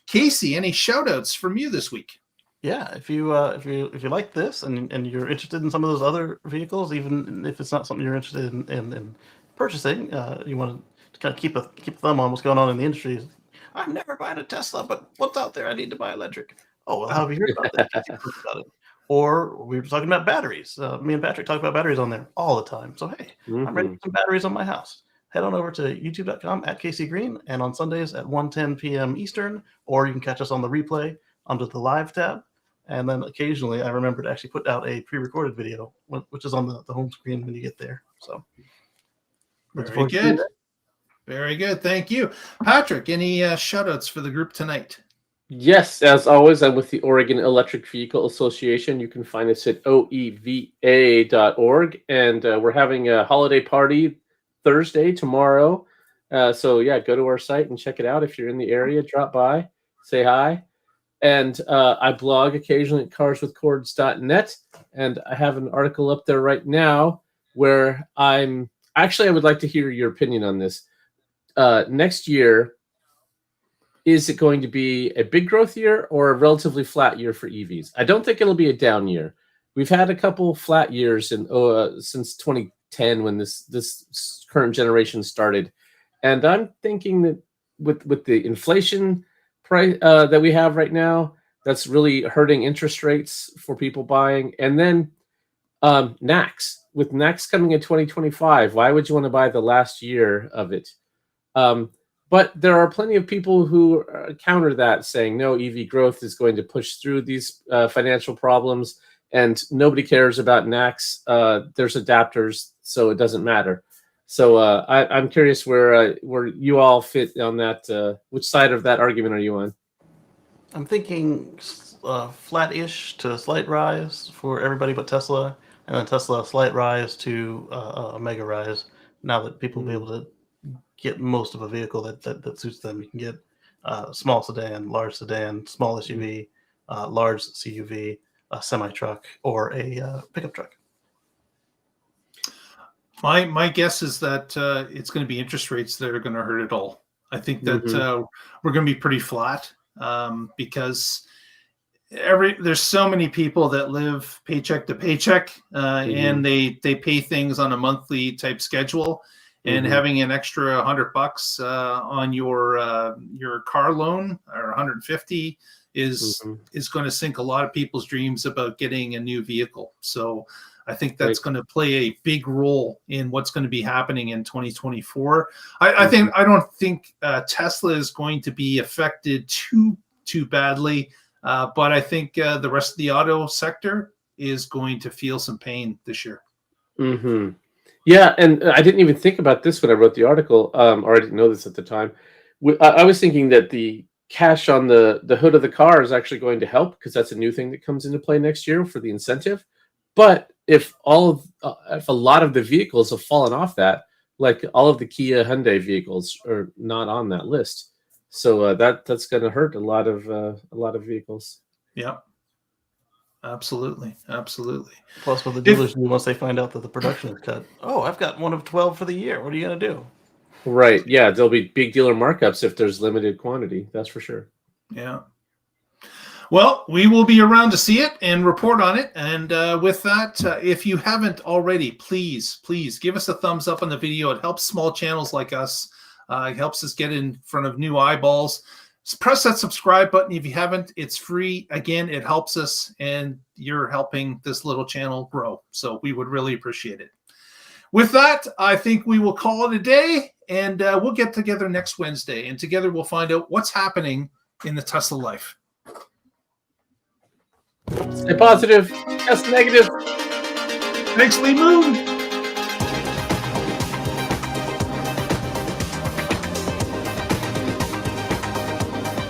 Casey, any shout outs from you this week? Yeah, if you like this and you're interested in some of those other vehicles, even if it's not something you're interested in purchasing, you want to kind of keep a thumb on what's going on in the industry. I'm never buying a Tesla, but what's out there? I need to buy electric. Oh, well, how have you heard about that? You've heard about it. Or we were talking about batteries. Me and Patrick talk about batteries on there all the time. So hey, I'm ready for some batteries on my house. Head on over to youtube.com @KCGreen and on Sundays at 1:10 p.m. Eastern, or you can catch us on the replay under the live tab. And then occasionally I remember to actually put out a pre-recorded video, which is on the home screen when you get there. So very good. Very good. Thank you. Patrick, any shout outs for the group tonight? Yes, as always, I'm with the Oregon Electric Vehicle Association. You can find us at oeva.org. And we're having a holiday party Thursday, tomorrow. So yeah, go to our site and check it out. If you're in the area, drop by, say hi. And I blog occasionally at carswithcords.net. And I have an article up there right now where I would like to hear your opinion on this. Next year, is it going to be a big growth year or a relatively flat year for EVs? I don't think it'll be a down year. We've had a couple flat years since 2010 when this current generation started, and I'm thinking that with the inflation price that we have right now, that's really hurting interest rates for people buying. And then NACS, with NACS coming in 2025, why would you want to buy the last year of it? But there are plenty of people who counter that, saying no, EV growth is going to push through these financial problems, and nobody cares about NACS. There's adapters, so it doesn't matter. So I'm curious where you all fit on that. Which side of that argument are you on? I'm thinking flat-ish to slight rise for everybody but Tesla, and then Tesla a slight rise to a mega rise. Now that people will be able to get most of a vehicle that suits them. You can get small sedan, large sedan, small SUV, large CUV, a semi-truck, or a pickup truck. My guess is that it's going to be interest rates that are going to hurt it all. I think that we're going to be pretty flat because there's so many people that live paycheck to paycheck and they pay things on a monthly type schedule. And having an extra $100 on your car loan or 150 is going to sink a lot of people's dreams about getting a new vehicle. So I think that's going to play a big role in what's going to be happening in 2024. I don't think Tesla is going to be affected too badly, but I think the rest of the auto sector is going to feel some pain this year. Yeah, and I didn't even think about this when I wrote the article, or I didn't know this at the time. I was thinking that the cash on the hood of the car is actually going to help because that's a new thing that comes into play next year for the incentive. But if a lot of the vehicles have fallen off that, like all of the Kia Hyundai vehicles are not on that list, so that's going to hurt a lot of vehicles. Yeah. Absolutely. Plus, with the dealers, once they find out that the production is cut, I've got one of 12 for the year. What are you going to do? Right. Yeah, there'll be big dealer markups if there's limited quantity. That's for sure. Yeah. Well, we will be around to see it and report on it. And with that, if you haven't already, please give us a thumbs up on the video. It helps small channels like us. It helps us get in front of new eyeballs. So press that subscribe button if you haven't. It's free. Again, it helps us, and you're helping this little channel grow. So we would really appreciate it. With that, I think we will call it a day, and we'll get together next Wednesday. And together we'll find out what's happening in the Tesla life. Stay positive. Test negative. Thanks, Lee Moon.